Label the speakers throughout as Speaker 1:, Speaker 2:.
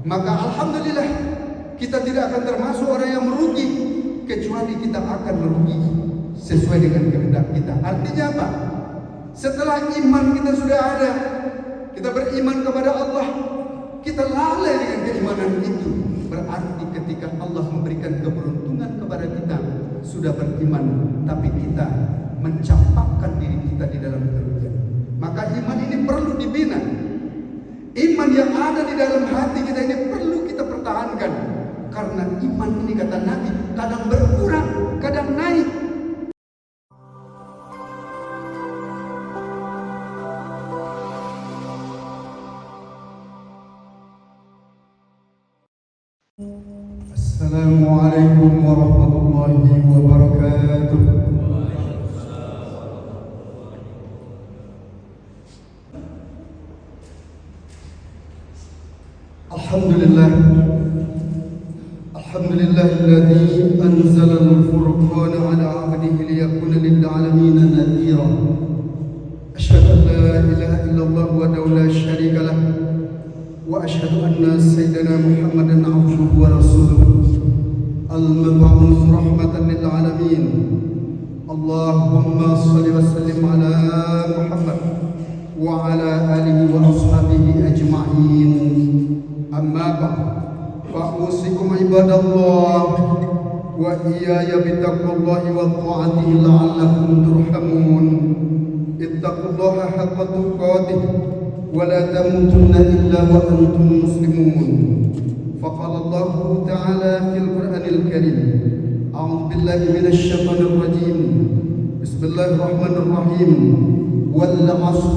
Speaker 1: maka alhamdulillah kita tidak akan termasuk orang yang merugi, kecuali kita akan merugi sesuai dengan kehendak kita. Artinya apa? Setelah iman kita sudah ada, kita beriman kepada Allah, kita lalai dengan keimanan itu, berarti ketika Allah memberikan keberuntungan kepada kita, sudah beriman tapi kita mencampakkan diri kita di dalam kerugian. Maka iman ini perlu dibina. Iman yang ada di dalam hati kita ini perlu kita pertahankan, karena iman ini, kata Nabi, kadang berkurang, kadang naik. Assalamualaikum warahmatullahi wabarakatuh. Alhamdulillah, alhamdulillahilladzi anzala al-furqana ala 'abdihi liyakuna lil 'alamin nadhira. Asyhadu an la ilaha illallah wahdahu la syarika lah, wa asyhadu anna sayyidana Muhammadan 'abduhu wa rasuluh al-mab'uts rahmatan lil 'alamin. Allahumma shalli wa sallim ala Muhammad wa ala alihi wa ashabihi ajma'in. Amma ba'd, fa'usikum ibadallah wa iyaya bitaqwallahi wa ta'atihi la'allakum turhamun. Ittaqullaha haqqa tuqatih wa la tamutunna illa wa antum muslimun. Faqala Allah ta'ala fil Qur'anil Karim, a'udzu billahi minasy syaithanir rajim. Bismillahirrahmanirrahim. Wal 'ashr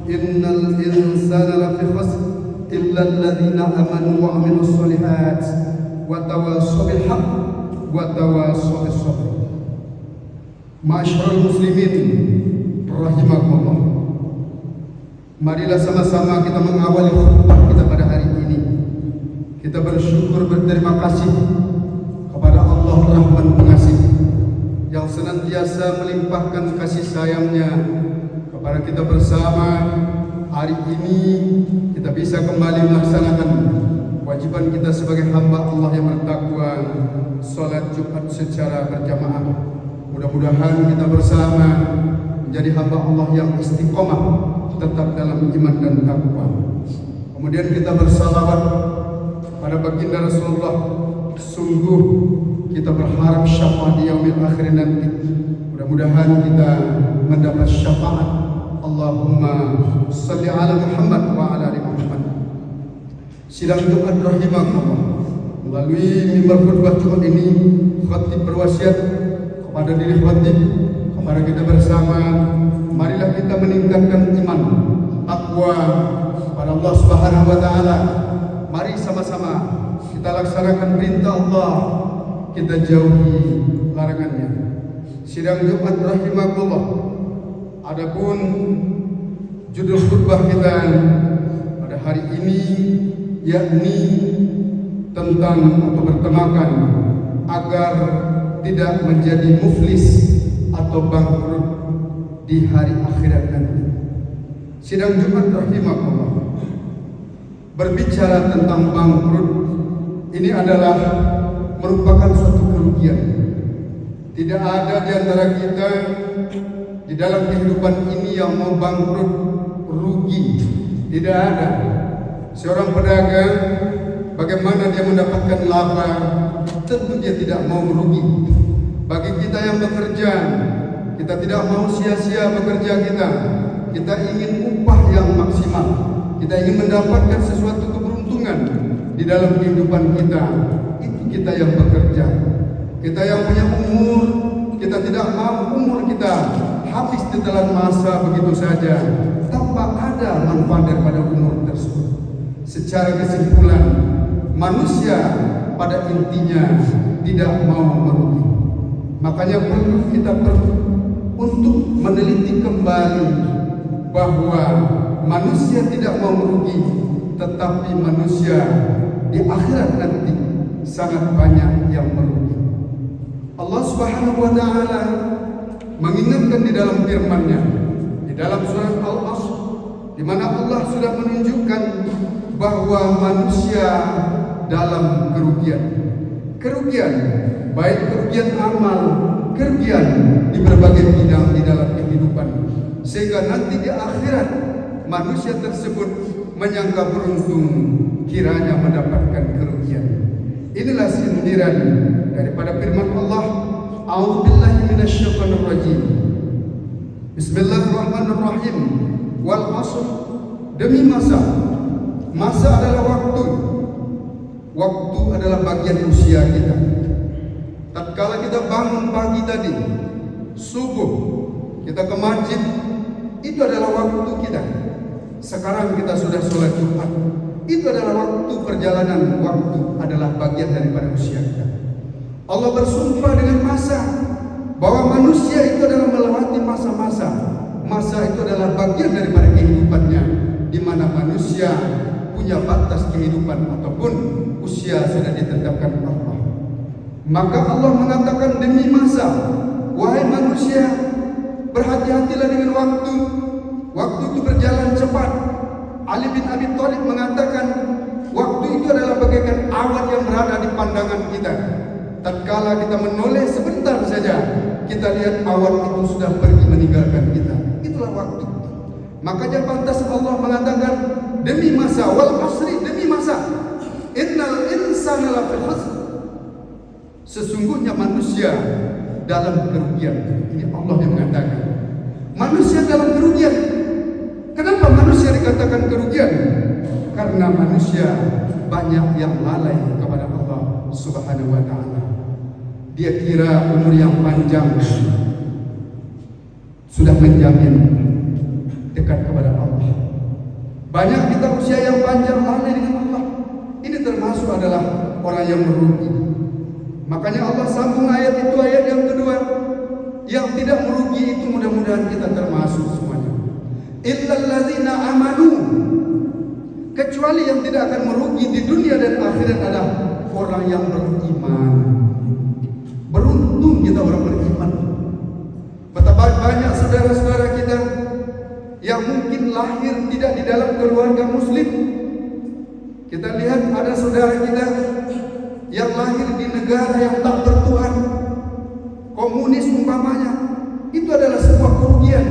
Speaker 1: innal insana lafi khusr illa alladzina amanu wa 'amilus shalihat wa tawassaw bil haqq wa tawassaw bis sabr. Ma'asyiral muslimin rahimakumullah, marilah sama-sama kita mengawali khutbah kita pada hari ini. Kita bersyukur, berterima kasih kepada Allah Rahman Pengasih yang senantiasa melimpahkan kasih sayangnya kepada kita bersama. Hari ini kita bisa kembali melaksanakan kewajiban kita sebagai hamba Allah yang bertakwa, salat Jumat secara berjamaah. Mudah-mudahan kita bersama menjadi hamba Allah yang istiqomah tetap dalam iman dan takwa. Kemudian kita bersalawat pada baginda Rasulullah. Sungguh kita berharap syafaat di yaumil akhir nanti. Mudah-mudahan kita mendapat syafaat. Allahumma salli ala Muhammad wa ala ali Muhammad. Sidang Jumat rahimakumullah, melalui mimbar khutbah Jumat ini, khatib berwasiat kepada diri khatib, kepada kita bersama, marilah kita meningkatkan iman, takwa kepada Allah Subhanahu wa taala. Mari sama-sama kita laksanakan perintah Allah, kita jauhi larangannya. Sidang Jumat rahimakumullah, adapun judul khutbah kita pada hari ini yakni tentang atau bertemakan agar tidak menjadi muflis atau bangkrut di hari akhirat nanti. Sidang Jumat rahimakumullah, berbicara tentang bangkrut ini adalah merupakan suatu kerugian. Tidak ada di antara kita di dalam kehidupan ini yang mau bangkrut, rugi. Tidak ada. Seorang pedagang, bagaimana dia mendapatkan laba? Tentu dia tidak mau merugi. Bagi kita yang bekerja, kita tidak mau sia-sia bekerja kita. Kita ingin upah yang maksimal. Kita ingin mendapatkan sesuatu keberuntungan di dalam kehidupan kita. Itu kita yang bekerja. Kita yang punya umur, kita tidak mau umur kita habis ditelan masa begitu saja tanpa ada manfaat daripada umur tersebut. Secara kesimpulan, manusia pada intinya tidak mau merugi. Makanya kita perlu untuk meneliti kembali bahwa manusia tidak mau merugi, tetapi manusia di akhirat nanti sangat banyak yang merugi. Allah Subhanahu wa taala mengingatkan di dalam firman-Nya di dalam surat Al-Asr, di mana Allah sudah menunjukkan bahwa manusia dalam kerugian. Kerugian, baik kerugian amal, kerugian di berbagai bidang di dalam kehidupan. Sehingga nanti di akhirat manusia tersebut menyangka beruntung kiranya mendapatkan kerugian. Inilah sindiran daripada firman Allah, A'udzubillahi minasyaitonir rajim. Bismillahirrahmanirrahim. Wal 'ashr, demi masa. Masa adalah waktu. Waktu adalah bagian usia kita. Tatkala kita bangun pagi tadi, subuh, kita ke masjid, itu adalah waktu kita. Sekarang kita sudah sholat Jumat, itu adalah waktu perjalanan. Waktu adalah bagian daripada usia kita. Allah bersumpah dengan masa, bahwa manusia itu adalah melewati masa-masa. Masa itu adalah bagian daripada kehidupannya, di mana manusia punya batas kehidupan ataupun usia sudah ditetapkan Allah. Maka Allah mengatakan demi masa, wahai manusia, berhati-hatilah dengan waktu. Waktu itu berjalan cepat. Ali bin Abi Thalib mengatakan, waktu itu adalah bagaikan awan yang berada di pandangan kita. Tatkala kita menoleh sebentar saja, kita lihat awan itu sudah pergi meninggalkan kita. Itulah waktu. Makanya pantas Allah mengatakan demi masa, wal 'asri, demi masa, innal insana lafi khusr, sesungguhnya manusia dalam kerugian. Ini Allah yang mengatakan manusia dalam kerugian. Kenapa manusia dikatakan kerugian? Karena manusia banyak yang lalai kepada Allah Subhanahu wa ta'ala. Dia kira umur yang panjang sudah menjamin dekat kepada Allah. Banyak kita usia yang panjang lalai dengan Allah. Ini termasuk adalah orang yang merugi. Makanya Allah sambung ayat itu, ayat yang kedua, yang tidak merugi itu mudah-mudahan kita termasuk semuanya. Illal ladzina amanu, kecuali yang tidak akan merugi di dunia dan akhirat adalah orang yang beriman. Beruntung kita orang beriman. Betapa banyak saudara-saudara kita yang mungkin lahir tidak di dalam keluarga muslim. Kita lihat ada saudara kita yang lahir di negara yang tak bertuhan, komunis umpamanya. Itu adalah sebuah kerugian,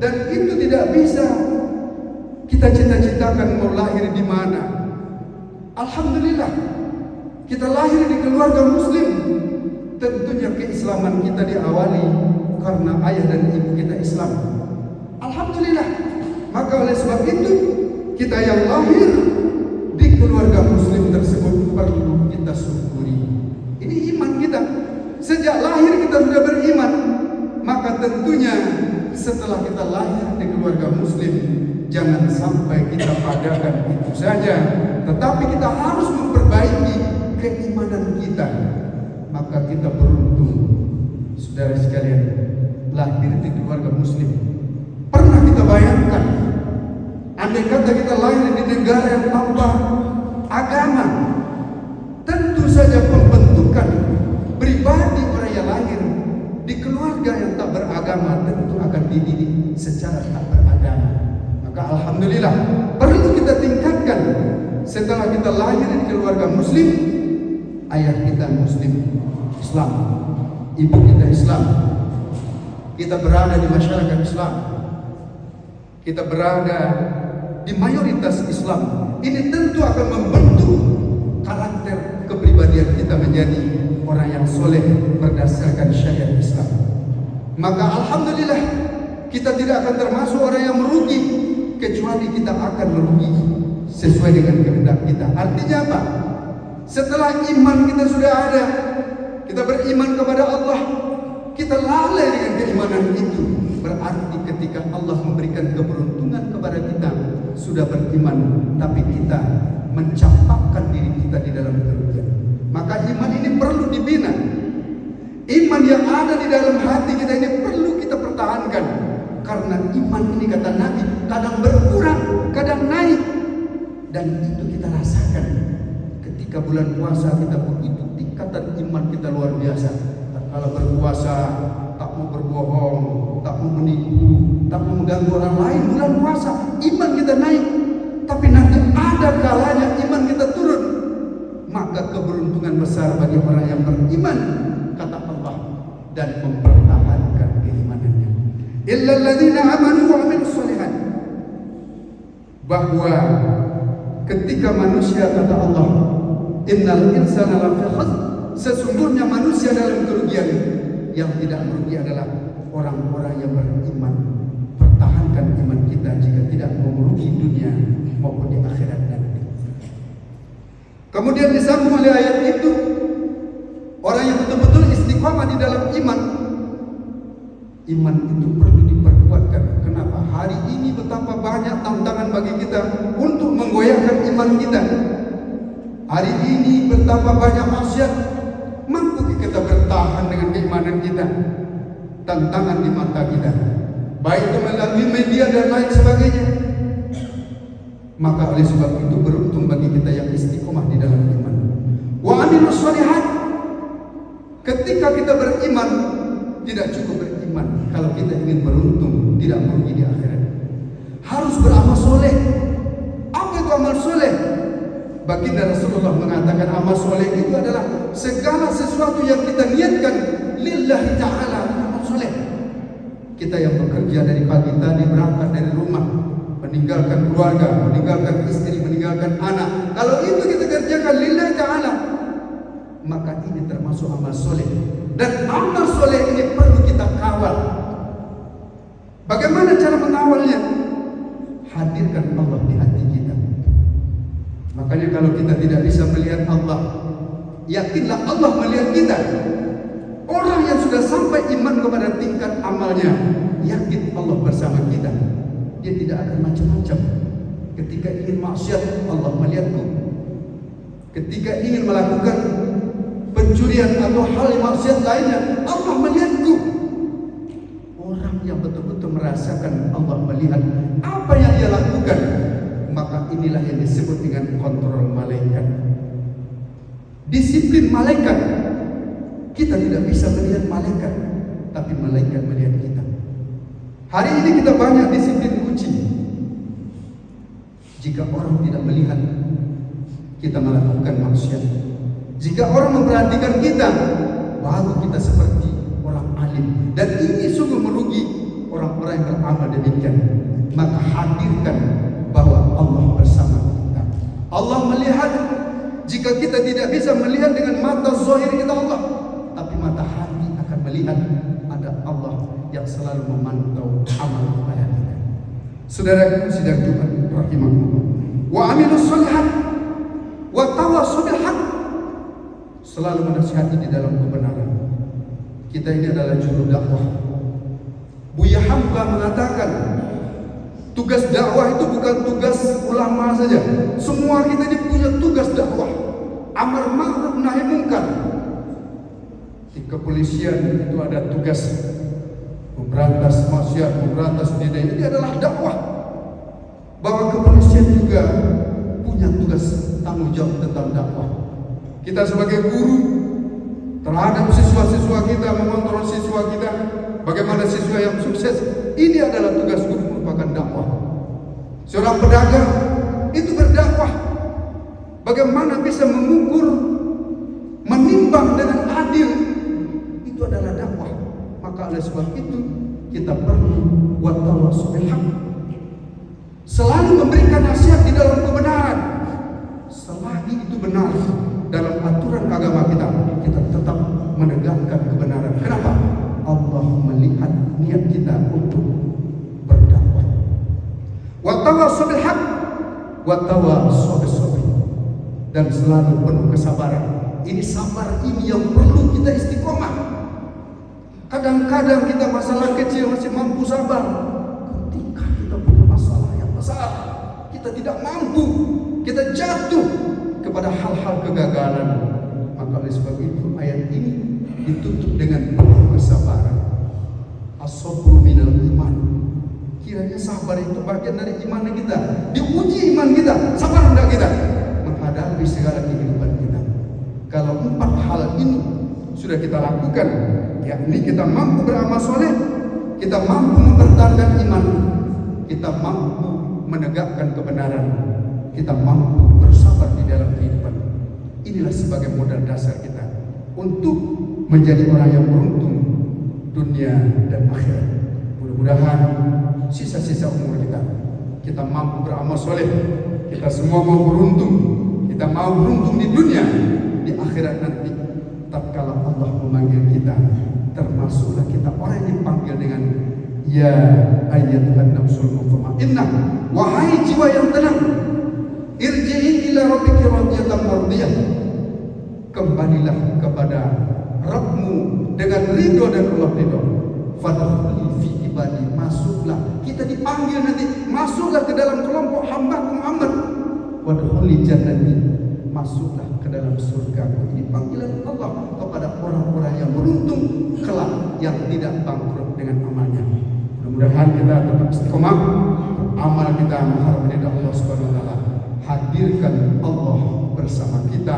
Speaker 1: dan itu tidak bisa kita cita-citakan mau lahir di mana. Alhamdulillah kita lahir di keluarga muslim. Tentunya keislaman kita diawali karena ayah dan ibu kita Islam. Alhamdulillah. Maka oleh sebab itu kita yang lahir di keluarga muslim tersebut perlu kita syukuri. Ini iman kita. Sejak lahir kita sudah beriman. Maka tentunya setelah kita lahir di keluarga muslim, jangan sampai kita padakan itu saja, tetapi kita harus memperbaiki keimanan kita. Maka kita beruntung, saudara sekalian, lahir di keluarga muslim. Pernah kita bayangkan, andai kata kita lahir di negara yang tanpa agama, tentu saja pembentukan pribadi orang yang lahir di keluarga yang tak beragama tentu akan dididik secara tak beragama. Maka alhamdulillah perlu kita tingkatkan. Setelah kita lahir di keluarga muslim, ayah kita muslim Islam, ibu kita Islam, kita berada di masyarakat Islam, kita berada di mayoritas Islam. Ini tentu akan membentuk karakter kepribadian kita menjadi orang yang soleh berdasarkan syariat Islam. Maka alhamdulillah kita tidak akan termasuk orang yang merugi, kecuali kita akan merugi sesuai dengan kehendak kita. Artinya apa? Setelah iman kita sudah ada, kita beriman kepada Allah, kita lalai dengan keimanan itu, berarti ketika Allah memberikan keberuntungan kepada kita, sudah beriman, tapi kita mencampakkan diri kita di dalam kerugian. Maka iman ini perlu dibina. Iman yang ada di dalam hati kita ini perlu kita pertahankan. Karena iman ini, kata Nabi, kadang berkurang, kadang naik. Dan itu kita rasakan ketika bulan puasa kita begitu tingkatan iman kita luar biasa. Kalau berpuasa tak mau berbohong, tak mau menipu, tak mau mengganggu orang lain, bulan puasa iman kita naik. Tapi nanti ada ada kalanya iman kita turun, maka keberuntungan besar bagi orang yang beriman, kata Allah, dan mempertahankan keimanannya. Illal ladzina amanu wa amilus shalihat. Bahwa ketika manusia, kata Allah, innal insana lafi khusr, sesungguhnya manusia dalam kerugian. Yang tidak merugi adalah orang-orang yang beriman. Pertahankan iman kita jika tidak mau merugi dunia maupun di akhirat nanti. Kemudian disambung oleh ayat itu, orang yang betul-betul istiqamah di dalam iman, iman itu perlu diperkuatkan. Kenapa? Hari ini betapa banyak tantangan bagi kita untuk menggoyahkan iman kita. Hari ini betapa banyak maksiat. Mampu kita bertahan dengan keimanan kita? Tantangan di mata kita, baik itu melalui media dan lain sebagainya. Maka oleh sebab itu beruntung bagi kita yang istiqomah di dalam iman. Wa amilus shalihat. Ketika kita beriman, tidak cukup beriman. Kalau kita ingin beruntung, tidak merugi di akhirat, harus beramal soleh. Apa itu amal soleh? Baginda Rasulullah mengatakan amal soleh itu adalah segala sesuatu yang kita niatkan lillahi ta'ala, amal soleh. Kita yang bekerja dari pagi tadi, berangkat dari rumah, meninggalkan keluarga, meninggalkan istri, meninggalkan anak, kalau itu kita kerjakan lillahi ta'ala, maka ini termasuk amal soleh. Dan amal soleh ini perlu kita kawal. Bagaimana cara mengawalnya? Hadirkan Allah di hati kita. Makanya kalau kita tidak bisa melihat Allah, yakinlah Allah melihat kita. Orang yang sudah sampai iman kepada tingkat amalnya, yakin Allah bersama kita. Dia tidak akan macam-macam. Ketika ingin maksiat, Allah melihatku. Ketika ingin melakukan pencurian atau hal yang maksiat lainnya, Allah melihatku. Orang yang betul-betul merasakan Allah melihat apa yang dia lakukan, maka inilah yang disebut dengan kontrol malaikat. Disiplin malaikat. Kita tidak bisa melihat malaikat, tapi malaikat melihat kita. Hari ini kita banyak disiplin kucing. Jika orang tidak melihat kita melakukan maksiat, jika orang memperhatikan kita, baru kita seperti orang alim. Dan ini sungguh merugi orang-orang yang beramal demikian. Maka hadirkan bahwa Allah bersama kita. Allah melihat. Jika kita tidak bisa melihat dengan mata zahir kita Allah, tapi mata hati akan melihat ada Allah yang selalu memantau amal kepada kita. Saudara sidang Jumat rahimahullah. Wa amilus shalihat wa tawassaw bil haq. Selalu menasihati di dalam kebenaran. Kita ini adalah juru dakwah. Buya Hamka mengatakan, tugas dakwah itu bukan tugas ulama saja. Semua kita ini punya tugas dakwah. Amar ma'ruf nahi munkar. Di kepolisian itu ada tugas memberantas maksiat, memberantas zina. Ini adalah dakwah. Bahwa kepolisian juga punya tugas tanggung jawab tentang dakwah. Kita sebagai guru terhadap siswa-siswa kita, mengontrol siswa kita, bagaimana siswa yang sukses. Ini adalah tugas guru, merupakan dakwah. Seorang pedagang itu berdakwah. Bagaimana bisa mengukur, menimbang dengan adil, itu adalah dakwah. Maka oleh sebab itu kita perlu watawassaw bil haq. Selalu memberikan nasihat di dalam kebenaran. Selagi itu benar dalam aturan agama kita, kita tetap menegakkan kebenaran. Kenapa? Allah melihat niat kita untuk berdakwah. Watawassaw bil haq, watawassaw bis sabr. Dan selalu penuh kesabaran. Ini sabar ini yang perlu kita istiqomah. Kadang-kadang kita masalah kecil masih mampu sabar. Ketika kita punya masalah yang besar, kita tidak mampu, kita jatuh kepada hal-hal kegagalan. Maka oleh sebab itu ayat ini ditutup dengan penuh kesabaran. As-sabru minal iman. Kiranya sabar itu bagian dari iman kita. Diuji iman kita, sabar enggak kita menghadapi segala kehidupan kita. Kalau 4 hal ini sudah kita lakukan, yakni kita mampu beramal soleh, kita mampu mempertahankan iman, kita mampu menegakkan kebenaran, kita mampu bersabar di dalam kehidupan. Inilah sebagai modal dasar kita untuk menjadi orang yang beruntung dunia dan akhirat. Mudah-mudahan sisa-sisa umur kita mampu beramal soleh. Kita semua mau beruntung. Kita mau beruntung di dunia, di akhirat nanti. Tatkala Allah memanggil kita, termasuklah kita orang yang dipanggil dengan ya ayyatuhan nafsul mutmainnah, wahai jiwa yang tenang, irji'i ila rabbiki radiyatan mardiyah, kembalilah kepada Rabbmu dengan ridho dan Allah ridho. Fadkhuli fi ibadi, masuklah, kita dipanggil nanti, masuklah ke dalam kelompok hamba Muhammad. Wadkhuli jannati, masuklah ke dalam surga. Ini panggilan Allah kepada orang-orang yang beruntung kelak, yang tidak bangkrut dengan amalnya. Mudah-mudahan kita tetap istiqomah amal kita mengharap ridha Allah Subhanahu wa taala. Hadirkan Allah bersama kita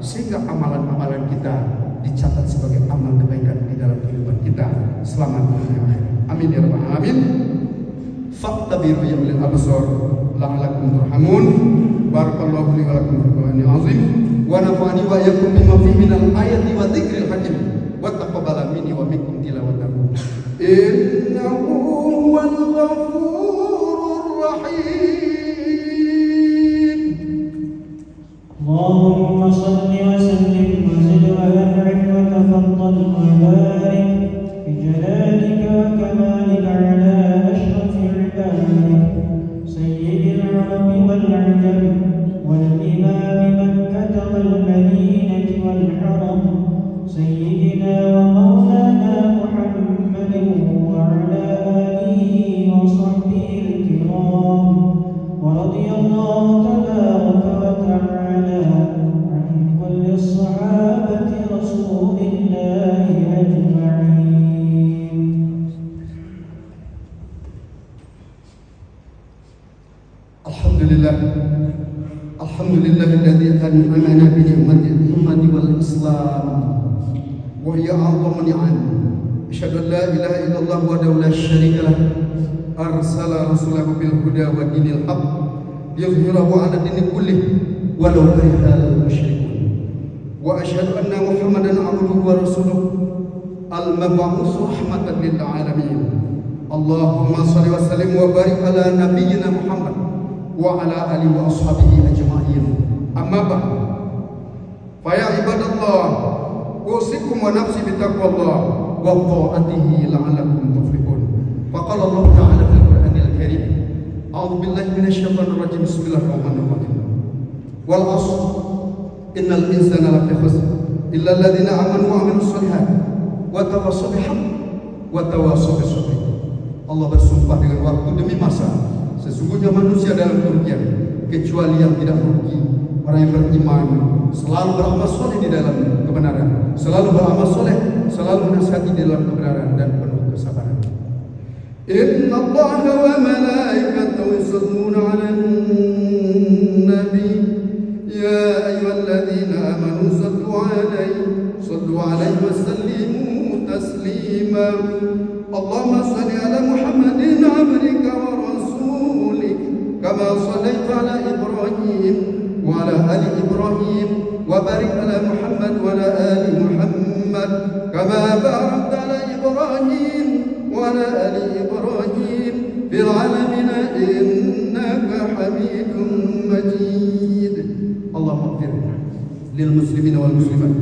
Speaker 1: sehingga amalan-amalan kita dicatat sebagai amal kebaikan di dalam kehidupan kita selama dunia akhirat. Amin ya rabbal alamin. Fattabiru ya ulil absar la'allakum turhamun. Barakallahu li wa lakum fil Qur'anil azim wa nafa'ani wa iyyakum bima fihi minal ayati wa dzikril hakim wa taqabbala minni wa minkum tilawatahu innahu huwal ghafurur rahim.
Speaker 2: Allahumma salli wa sallim wa zid wa an'im wa tafaddal wa barik bi jalalika wa kamalika ala ashrafil ibadik sayyidil arabi wal ajam wal imam Makkah wal Madinah wal haram sayyidina wa maulana Muhammadin wa ala alihi wa sahbihi al-kiram wa radiyallahu tabaraka wa ta'ala an kulli sahabati rasulillahi ajma'in.
Speaker 1: Alhamdulillahilladzi an'amana bi ni'matil imani wal islam wa hiya a'zamu ni'am. Asyhadu an la ilaha illallah wahdahu la syarika lah, arsala rasulahu bil huda wa dinil haqq liyudhhirahu 'ala dini kullih walau karihal musyrikun. Wa asyhadu anna Muhammadan 'abduhu wa rasuluhu al-mab'uts rahmatan lil 'alamin. Allahumma shalli wa sallim wa barik ala nabiyyina Muhammad wa ala alihi wa ashabihi ajma'in. Amma ba'd. Fa ya ibadallah, usikum wa nafsi bi taqwallah wa ta'atihi la'allakum tuflihun. Faqala Allah ta'ala fil Qur'anil Karim, a'udzu billahi minasy syaithanir rajim. Bismillahirrahmanirrahim. Wal 'ashr innal insana lafi khusr illa alladziina aamanu wa 'amilus shalihat wa tawassaw bil haqq wa tawassaw bis sabr. Allah bersumpah dengan waktu demi masa, sesungguhnya manusia dalam kerugian kecuali yang tidak merugi orang yang beriman, selalu beramal soleh di dalam kebenaran, selalu beramal soleh, selalu menasihati di dalam kebenaran dan penuh kesabaran. Inna Allaha wa malaikatahu yusalluna 'alan nabi ya ayyuhalladzina amanu sallu 'alaihi wa sallimu taslima. Allahumma salli ala Muhammadin 'abdika wa rasulik kama shallaita ala Ibrahim wa ala ali Ibrahim wa barik ala Muhammad wa ala ali Muhammad kama barakta ala Ibrahim wa ala ali Ibrahim fil alamin innaka Hamidum Majid. Allahumma ighfir lil muslimina wal muslimat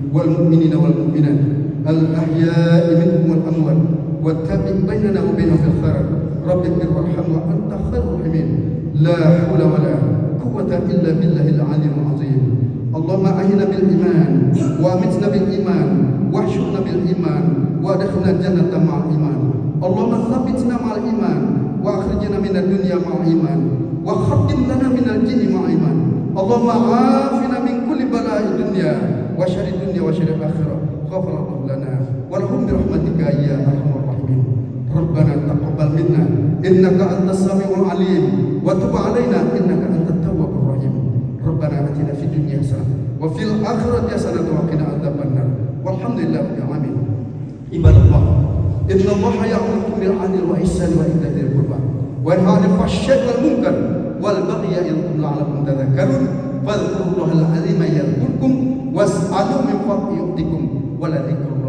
Speaker 1: wal mu'minina wal mu'minat al ahya'i minhum wal amwat wattabi' bainana wa bainahum bil khairat. Rabbi ighfir warham wa anta khairur rahimin. La haula wa la quwwata illa billahil aliyyil azim. Allahumma ahyina bil iman wa amitna bil iman wa ahshurna bil iman wa adkhilna jannata ma'al iman. Allahumma thabbitna ma'al iman wa akhrijna minad dunya ma'al iman wa khattim lana minal jinni ma'al iman. Allahumma afina min kulli bala'i dunya wa syarri dunya wa syarri akhirah. Ghafara lana wa lahum bi rahmatika ya arhamar rahimin. Rabbana taqabbal minna innaka antas samiul alim wa tub alaina innaka antat tawwabur rahim. Rabbana atina fid dunya hasanah wa fil akhirati hasanah wa qina adzabannar. Walhamdulillahi rabbil alamin. Ibadallah, innallaha ya'murukum bil 'adli wal ihsani wa ita'i dzil qurba wa yanha 'anil fahsya'i wal munkar wal baghy ya'idukum la'allakum tadhakkarun fadhkurullahal 'azima yadhkurkum was'alu min fadlihi yu'tikum wa la dzikrullahi